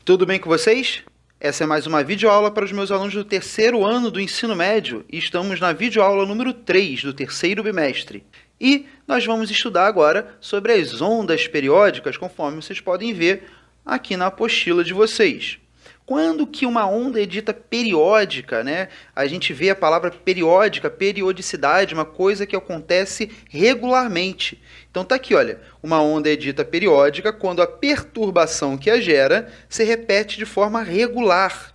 Tudo bem com vocês? Essa é mais uma videoaula para os meus alunos do terceiro ano do ensino médio e estamos na videoaula número 3 do terceiro bimestre. E nós vamos estudar agora sobre as ondas periódicas, conforme vocês podem ver aqui na apostila de vocês. Quando que uma onda é dita periódica, né? A gente vê a palavra periódica, periodicidade, uma coisa que acontece regularmente. Então tá aqui, olha, uma onda é dita periódica quando a perturbação que a gera se repete de forma regular,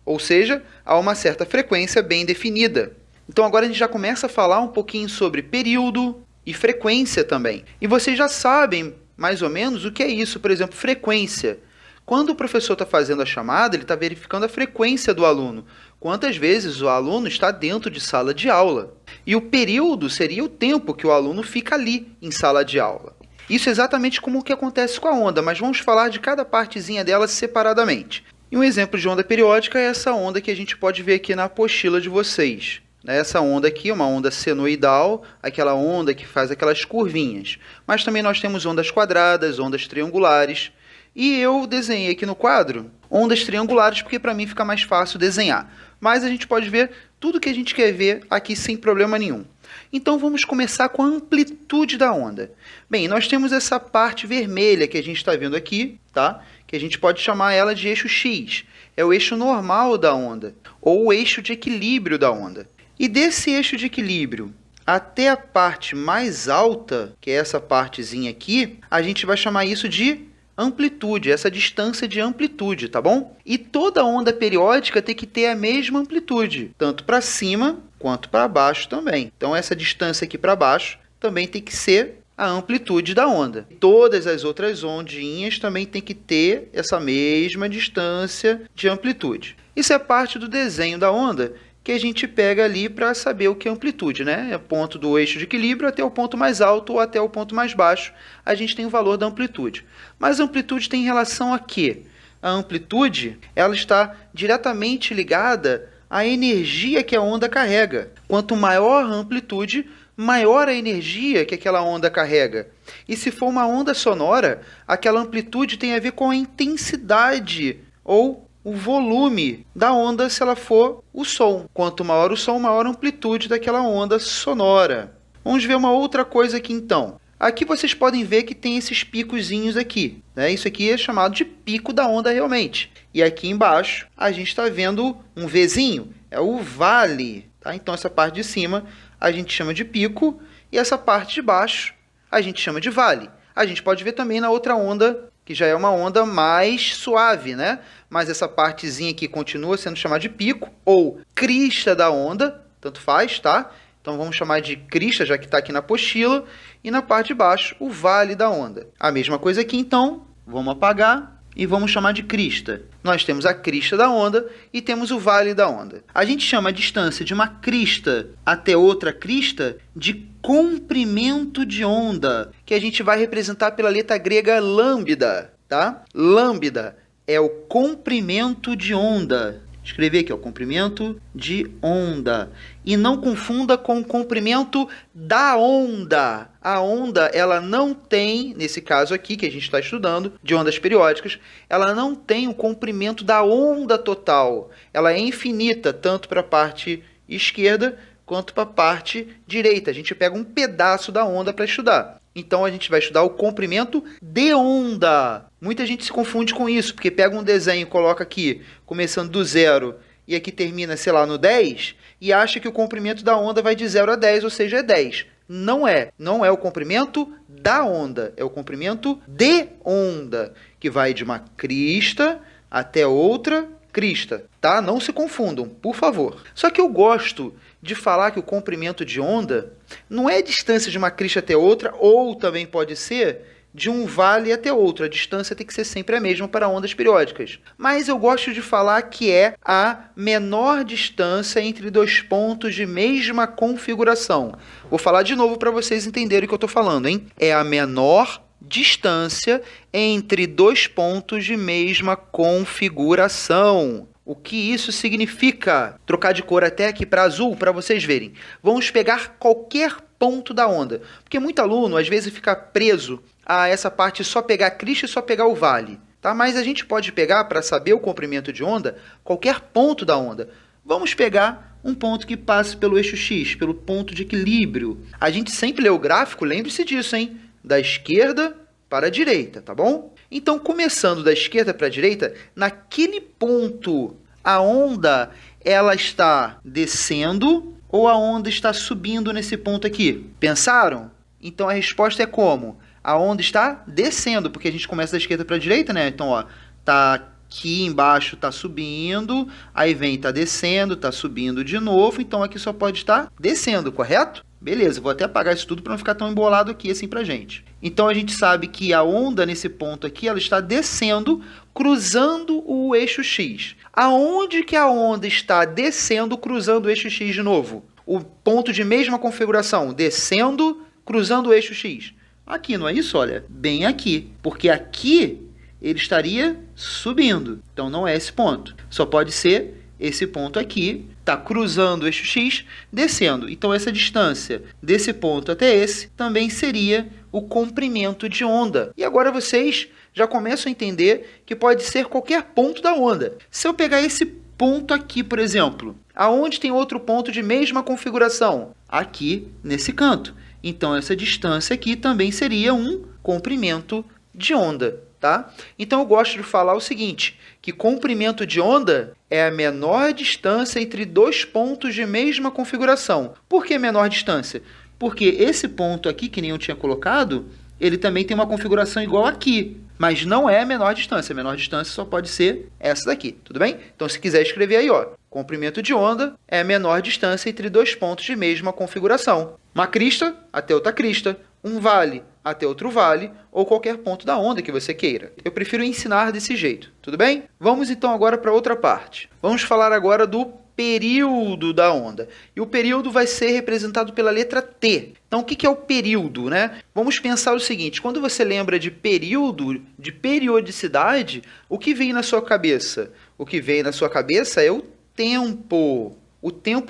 ou seja, há uma certa frequência bem definida. Então agora a gente já começa a falar um pouquinho sobre período e frequência também. E vocês já sabem mais ou menos o que é isso, por exemplo, frequência. Quando o professor está fazendo a chamada, ele está verificando a frequência do aluno. Quantas vezes o aluno está dentro de sala de aula. E o período seria o tempo que o aluno fica ali em sala de aula. Isso é exatamente como o que acontece com a onda, mas vamos falar de cada partezinha dela separadamente. E um exemplo de onda periódica é essa onda que a gente pode ver aqui na apostila de vocês. Essa onda aqui é uma onda senoidal, aquela onda que faz aquelas curvinhas. Mas também nós temos ondas quadradas, ondas triangulares. E eu desenhei aqui no quadro ondas triangulares, porque para mim fica mais fácil desenhar. Mas a gente pode ver tudo que a gente quer ver aqui sem problema nenhum. Então vamos começar com a amplitude da onda. Bem, nós temos essa parte vermelha que a gente está vendo aqui, tá? Que a gente pode chamar ela de eixo X. É o eixo normal da onda, ou o eixo de equilíbrio da onda. E desse eixo de equilíbrio até a parte mais alta, que é essa partezinha aqui, a gente vai chamar isso de amplitude, essa distância de amplitude, tá bom? E toda onda periódica tem que ter a mesma amplitude, tanto para cima quanto para baixo também. Então essa distância aqui para baixo também tem que ser a amplitude da onda. Todas as outras ondinhas também tem que ter essa mesma distância de amplitude. Isso é parte do desenho da onda que a gente pega ali para saber o que é amplitude, né? É o ponto do eixo de equilíbrio até o ponto mais alto ou até o ponto mais baixo, a gente tem o valor da amplitude. Mas a amplitude tem relação a quê? A amplitude, ela está diretamente ligada à energia que a onda carrega. Quanto maior a amplitude, maior a energia que aquela onda carrega. E se for uma onda sonora, aquela amplitude tem a ver com a intensidade ou o volume da onda se ela for o som. Quanto maior o som, maior a amplitude daquela onda sonora. Vamos ver uma outra coisa aqui então. Aqui vocês podem ver que tem esses picozinhos aqui, né? Isso aqui é chamado de pico da onda realmente. E aqui embaixo a gente está vendo um Vzinho, é o vale. Tá? Então essa parte de cima a gente chama de pico e essa parte de baixo a gente chama de vale. A gente pode ver também na outra onda, que já é uma onda mais suave, né? Mas essa partezinha aqui continua sendo chamada de pico ou crista da onda, tanto faz, tá? Então vamos chamar de crista, já que está aqui na apostila, e na parte de baixo, o vale da onda. A mesma coisa aqui, então, vamos apagar e vamos chamar de crista. Nós temos a crista da onda e temos o vale da onda. A gente chama a distância de uma crista até outra crista de comprimento de onda, que a gente vai representar pela letra grega lambda, tá? Lambda é o comprimento de onda. Escrever aqui, ó, comprimento de onda. E não confunda com o comprimento da onda. A onda, ela não tem, nesse caso aqui que a gente está estudando, de ondas periódicas, ela não tem o comprimento da onda total. Ela é infinita, tanto para a parte esquerda quanto para a parte direita. A gente pega um pedaço da onda para estudar. Então, a gente vai estudar o comprimento de onda. Muita gente se confunde com isso, porque pega um desenho e coloca aqui, começando do 0, e aqui termina, sei lá, no 10, e acha que o comprimento da onda vai de 0 a 10, ou seja, é 10. Não é. Não é o comprimento da onda, é o comprimento de onda, que vai de uma crista até outra crista, tá? Não se confundam, por favor. Só que eu gosto de falar que o comprimento de onda não é a distância de uma crista até outra, ou também pode ser de um vale até outro. A distância tem que ser sempre a mesma para ondas periódicas. Mas eu gosto de falar que é a menor distância entre dois pontos de mesma configuração. Vou falar de novo para vocês entenderem o que eu estou falando, hein? É a menor distância entre dois pontos de mesma configuração. O que isso significa? Trocar de cor até aqui para azul para vocês verem. Vamos pegar qualquer ponto da onda, porque muito aluno às vezes fica preso a essa parte só pegar a crista e só pegar o vale. tá? Mas a gente pode pegar, para saber o comprimento de onda, qualquer ponto da onda. Vamos pegar um ponto que passe pelo eixo X, pelo ponto de equilíbrio. A gente sempre lê o gráfico, lembre-se disso, hein? Da esquerda para a direita, tá bom? Então, começando da esquerda para a direita, naquele ponto, a onda ela está descendo ou a onda está subindo nesse ponto aqui? Pensaram? Então, a resposta é como? A onda está descendo, porque a gente começa da esquerda para a direita, né? Então, ó, tá aqui embaixo, tá subindo, aí vem, tá descendo, tá subindo de novo, então aqui só pode estar descendo, correto? Beleza, vou até apagar isso tudo para não ficar tão embolado aqui assim pra gente. Então, a gente sabe que a onda nesse ponto aqui, ela está descendo, cruzando o eixo X. Aonde que a onda está descendo, cruzando o eixo X de novo? O ponto de mesma configuração, descendo, cruzando o eixo X. Aqui, não é isso? Olha, bem aqui. Porque aqui ele estaria subindo. Então, não é esse ponto. Só pode ser esse ponto aqui, está cruzando o eixo X, descendo. Então, essa distância desse ponto até esse também seria o comprimento de onda. E agora vocês já começam a entender que pode ser qualquer ponto da onda. Se eu pegar esse ponto aqui, por exemplo, aonde tem outro ponto de mesma configuração? Aqui, nesse canto. Então, essa distância aqui também seria um comprimento de onda, tá? Então, eu gosto de falar o seguinte, que comprimento de onda é a menor distância entre dois pontos de mesma configuração. Por que menor distância? Porque esse ponto aqui, que nem eu tinha colocado, ele também tem uma configuração igual aqui, mas não é a menor distância. A menor distância só pode ser essa daqui, tudo bem? Então, se quiser escrever aí, ó, comprimento de onda é a menor distância entre dois pontos de mesma configuração. Uma crista até outra crista, um vale até outro vale, ou qualquer ponto da onda que você queira. Eu prefiro ensinar desse jeito, tudo bem? Vamos então agora para outra parte. Vamos falar agora do período da onda. E o período vai ser representado pela letra T. Então, o que é o período, né? Vamos pensar o seguinte, quando você lembra de período, de periodicidade, o que vem na sua cabeça? O que vem na sua cabeça é o tempo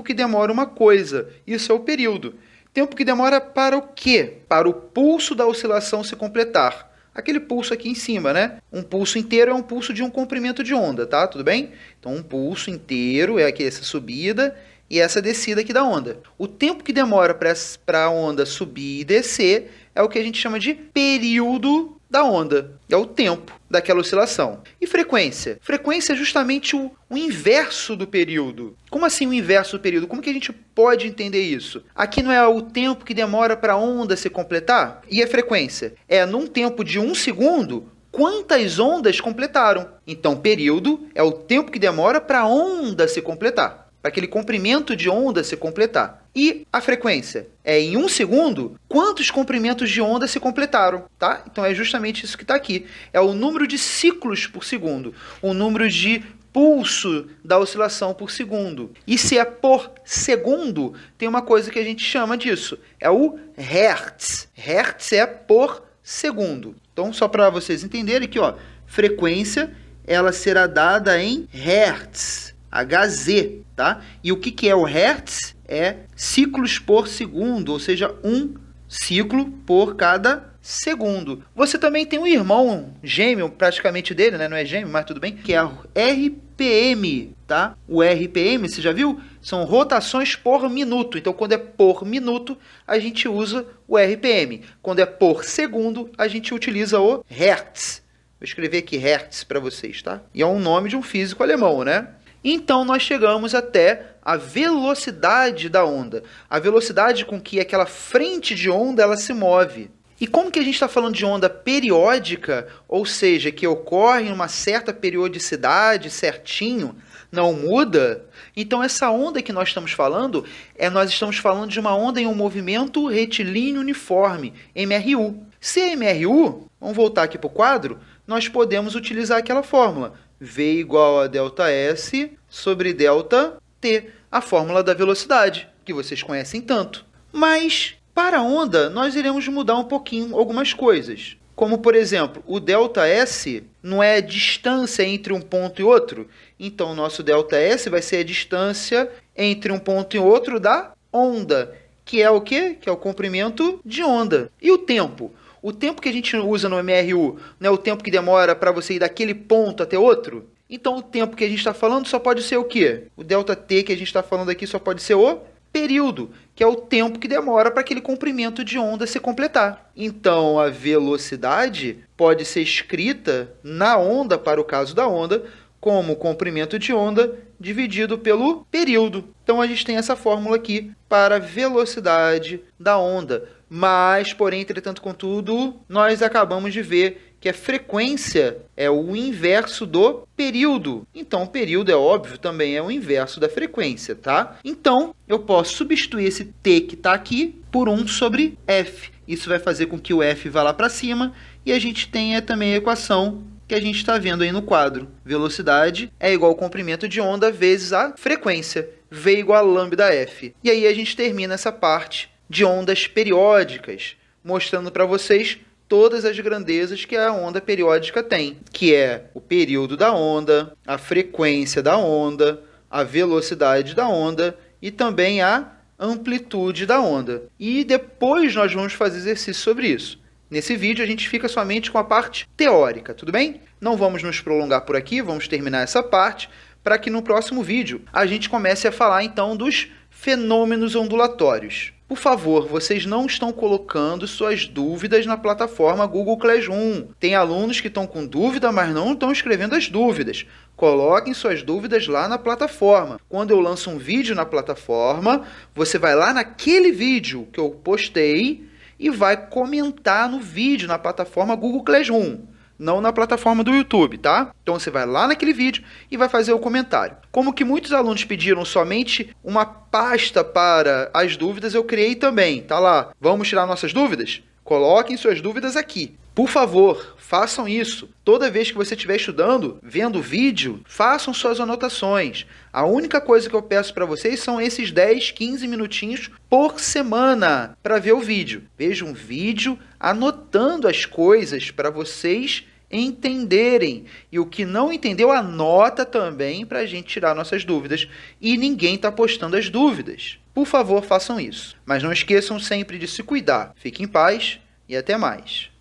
que demora uma coisa. Isso é o período. Tempo que demora para o quê? Para o pulso da oscilação se completar. Aquele pulso aqui em cima, né? Um pulso inteiro é um pulso de um comprimento de onda, tá? Tudo bem? Então, um pulso inteiro é aqui essa subida e essa descida aqui da onda. O tempo que demora para a onda subir e descer é o que a gente chama de período da onda. É o tempo daquela oscilação. E frequência? Frequência é justamente o inverso do período. Como assim o inverso do período? Como que a gente pode entender isso? Aqui não é o tempo que demora para a onda se completar? E a frequência? É num tempo de 1 segundo, quantas ondas completaram? Então, período é o tempo que demora para a onda se completar, para aquele comprimento de onda se completar. E a frequência? É em 1 segundo, quantos comprimentos de onda se completaram, tá? Então, é justamente isso que está aqui. É o número de ciclos por segundo, o número de pulso da oscilação por segundo. E se é por segundo, tem uma coisa que a gente chama disso. É o Hertz. Hertz é por segundo. Então, só para vocês entenderem aqui, ó, frequência, ela será dada em Hertz. Hz, tá? E o que é o Hertz? É ciclos por segundo, ou seja, um ciclo por cada segundo. Você também tem um irmão gêmeo, praticamente dele, né? Não é gêmeo, mas tudo bem, que é o RPM, tá? O RPM, você já viu? São rotações por minuto. Então, quando é por minuto, a gente usa o RPM. Quando é por segundo, a gente utiliza o Hertz. Vou escrever aqui Hertz para vocês, tá? E é um nome de um físico alemão, né? Então, nós chegamos até a velocidade da onda. A velocidade com que aquela frente de onda ela se move. E como que a gente está falando de onda periódica, ou seja, que ocorre em uma certa periodicidade certinho, não muda? Então, essa onda que nós estamos falando, nós estamos falando de uma onda em um movimento retilíneo uniforme, MRU. Se é MRU, vamos voltar aqui para o quadro, nós podemos utilizar aquela fórmula. V igual a ΔS sobre ΔT, a fórmula da velocidade, que vocês conhecem tanto. Mas, para a onda, nós iremos mudar um pouquinho algumas coisas. Como, por exemplo, o ΔS não é a distância entre um ponto e outro. Então, o nosso ΔS vai ser a distância entre um ponto e outro da onda, que é o quê? Que é o comprimento de onda. E o tempo? O tempo que a gente usa no MRU não é o tempo que demora para você ir daquele ponto até outro? Então, o tempo que a gente está falando só pode ser o quê? O ΔT que a gente está falando aqui só pode ser o período, que é o tempo que demora para aquele comprimento de onda se completar. Então, a velocidade pode ser escrita na onda, para o caso da onda, como comprimento de onda dividido pelo período. Então, a gente tem essa fórmula aqui para a velocidade da onda. Mas, porém, entretanto, contudo, nós acabamos de ver que a frequência é o inverso do período. Então, o período, é óbvio, também é o inverso da frequência, tá? Então, eu posso substituir esse t que está aqui por 1 sobre f. Isso vai fazer com que o f vá lá para cima e a gente tenha também a equação que a gente está vendo aí no quadro. Velocidade é igual ao comprimento de onda vezes a frequência, v igual a lambda f. E aí a gente termina essa parte de ondas periódicas, mostrando para vocês todas as grandezas que a onda periódica tem, que é o período da onda, a frequência da onda, a velocidade da onda e também a amplitude da onda. E depois nós vamos fazer exercício sobre isso. Nesse vídeo a gente fica somente com a parte teórica, tudo bem? Não vamos nos prolongar por aqui, vamos terminar essa parte para que no próximo vídeo a gente comece a falar então dos fenômenos ondulatórios. Por favor, vocês não estão colocando suas dúvidas na plataforma Google Classroom. Tem alunos que estão com dúvida, mas não estão escrevendo as dúvidas. Coloquem suas dúvidas lá na plataforma. Quando eu lanço um vídeo na plataforma, você vai lá naquele vídeo que eu postei e vai comentar no vídeo na plataforma Google Classroom. Não na plataforma do YouTube, tá? Então você vai lá naquele vídeo e vai fazer o comentário. Como que muitos alunos pediram somente uma pasta para as dúvidas, eu criei também, tá lá. Vamos tirar nossas dúvidas? Coloquem suas dúvidas aqui. Por favor, façam isso. Toda vez que você estiver estudando, vendo o vídeo, façam suas anotações. A única coisa que eu peço para vocês são esses 10, 15 minutinhos por semana para ver o vídeo. Veja um vídeo anotando as coisas para vocês entenderem. E o que não entendeu, anota também para a gente tirar nossas dúvidas. E ninguém está postando as dúvidas. Por favor, façam isso. Mas não esqueçam sempre de se cuidar. Fiquem em paz e até mais.